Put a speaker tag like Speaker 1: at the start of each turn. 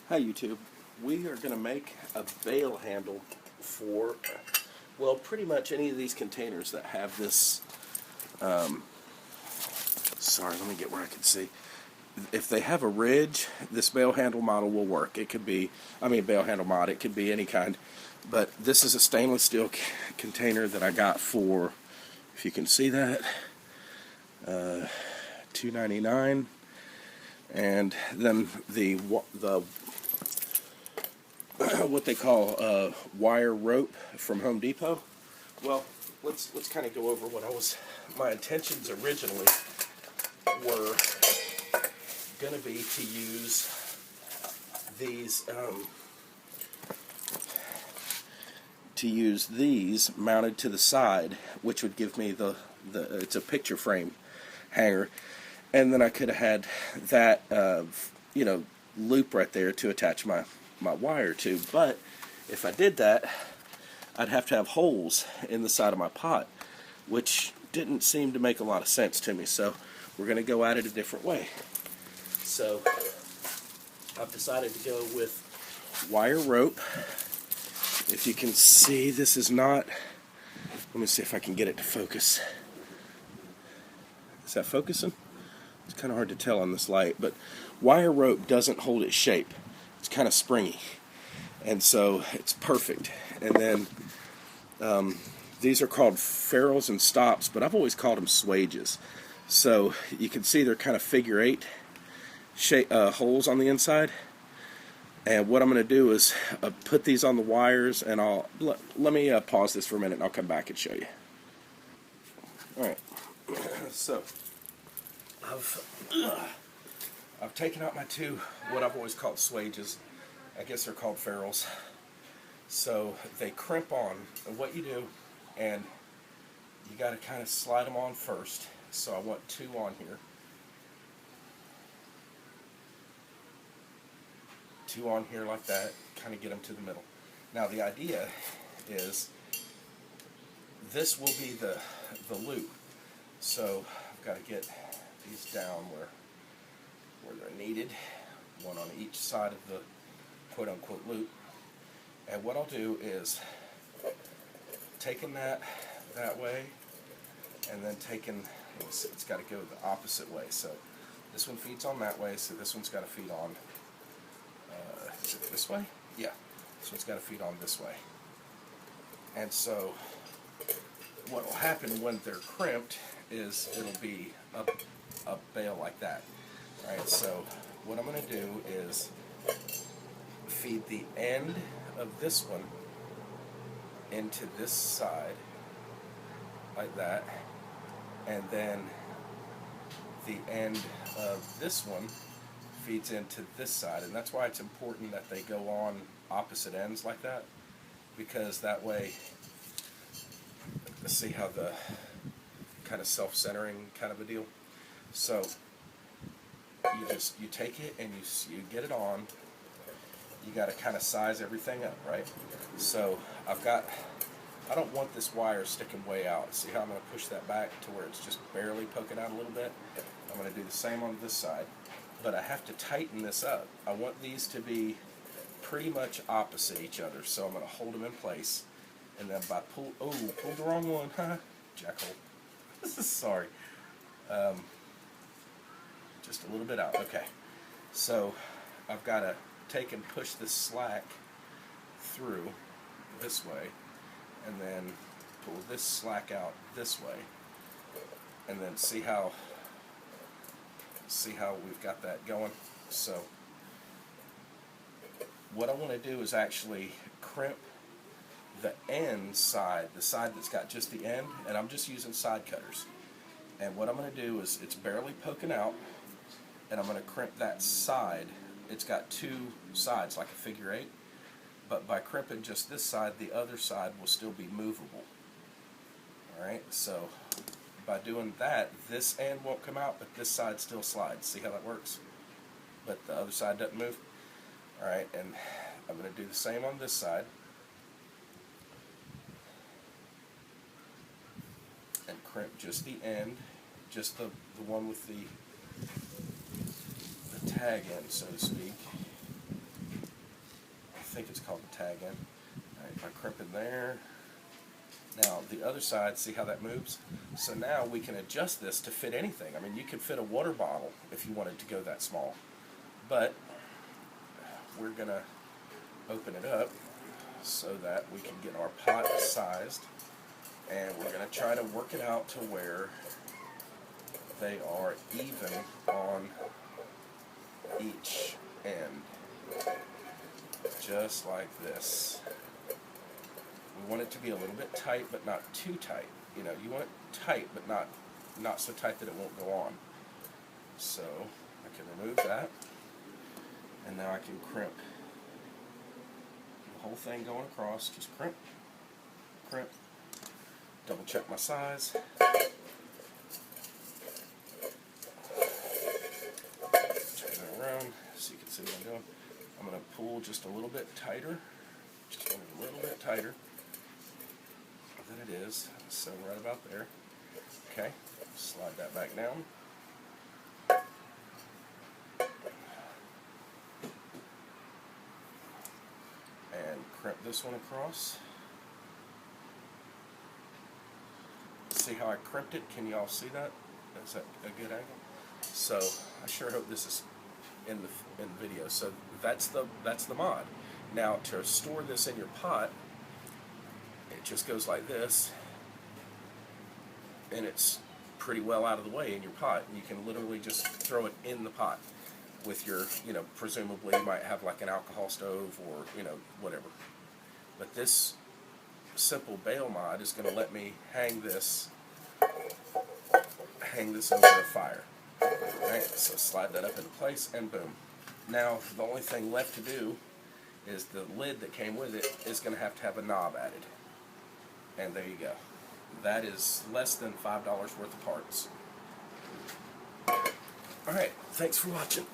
Speaker 1: Hi YouTube. We are going to make a bail handle for, well, pretty much any of these containers that have this, sorry, let me get where I can see. If they have a ridge, this bail handle model will work. It could be, bail handle mod, it could be any kind. But this is a stainless steel container that I got for, if you can see that, $2.99. And then the what they call wire rope from Home Depot. Well, let's kind of go over my intentions originally were going to be to use these mounted to the side, which would give me it's a picture frame hanger, and then I could have had that loop right there to attach my wire to. But if I did that, I'd have to have holes in the side of my pot, which didn't seem to make a lot of sense to me. So we're going to go at it a different way. So I've decided to go with wire rope. If you can see, this is not, let me see if I can get it to focus. Is that focusing? It's kind of hard to tell on this light, but wire rope doesn't hold its shape. It's kind of springy, and so it's perfect. And then these are called ferrules and stops, but I've always called them swages. So you can see they're kind of figure eight shape, holes on the inside. And what I'm going to do is put these on the wires, and let me pause this for a minute, and I'll come back and show you. All right. So I've taken out my two, what I've always called swages. I guess they're called ferrules. So they crimp on. And what you do, and you got to kind of slide them on first. So I want two on here. Two on here like that, kind of get them to the middle. Now the idea is this will be the loop. So I've got to get these down where they're needed, one on each side of the quote-unquote loop. And what I'll do is taking that way, and then taking, it's got to go the opposite way. So this one feeds on that way, so this one's got to feed on, is it this way? Yeah, this one's got to feed on this way. And so what will happen when they're crimped is it'll be a bail like that. Alright, so what I'm going to do is feed the end of this one into this side, like that, and then the end of this one feeds into this side. And that's why it's important that they go on opposite ends like that, because that way, let's see how the kind of self-centering kind of a deal. So you take it and you get it on. You got to kind of size everything up, right? So I don't want this wire sticking way out. See how I'm going to push that back to where it's just barely poking out a little bit? I'm going to do the same on this side, but I have to tighten this up. I want these to be pretty much opposite each other, so I'm going to hold them in place, and then by pulled the wrong one, huh? Jackal. Sorry. Just a little bit out. Okay. So I've got to take and push this slack through this way, and then pull this slack out this way, and then see how we've got that going. So what I want to do is actually crimp the end side, the side that's got just the end, and I'm just using side cutters. And what I'm going to do is, it's barely poking out, and I'm going to crimp that side. It's got two sides like a figure eight, but by crimping just this side, the other side will still be movable. Alright, so by doing that, this end won't come out, but this side still slides. See how that works? But the other side doesn't move. Alright, and I'm going to do the same on this side. And crimp just the end, just the one with the tag end, so to speak. tag in. Alright, my crimping there. Now the other side, see how that moves? So now we can adjust this to fit anything. I mean, you could fit a water bottle if you wanted to go that small. But we're going to open it up so that we can get our pot sized, and we're going to try to work it out to where they are even on each end, just like this. We want it to be a little bit tight, but not too tight. You know, you want it tight, but not so tight that it won't go on. So I can remove that, and now I can crimp the whole thing going across. Just crimp, crimp, double check my size. Turn it around so you can see what I'm doing. I'm going to pull just a little bit tighter, just a little bit tighter than it is. So right about there. Okay, slide that back down. And crimp this one across. See how I crimped it? Can you all see that? Is that a good angle? So I sure hope this is in the video. So that's the mod. Now to store this in your pot, it just goes like this, and it's pretty well out of the way in your pot. You can literally just throw it in the pot with your, you know, presumably you might have like an alcohol stove or, you know, whatever. But this simple bail mod is going to let me hang this over a fire. Alright, so slide that up into place, and boom. Now the only thing left to do is the lid that came with it is going to have a knob added. And there you go. That is less than $5 worth of parts. Alright, thanks for watching.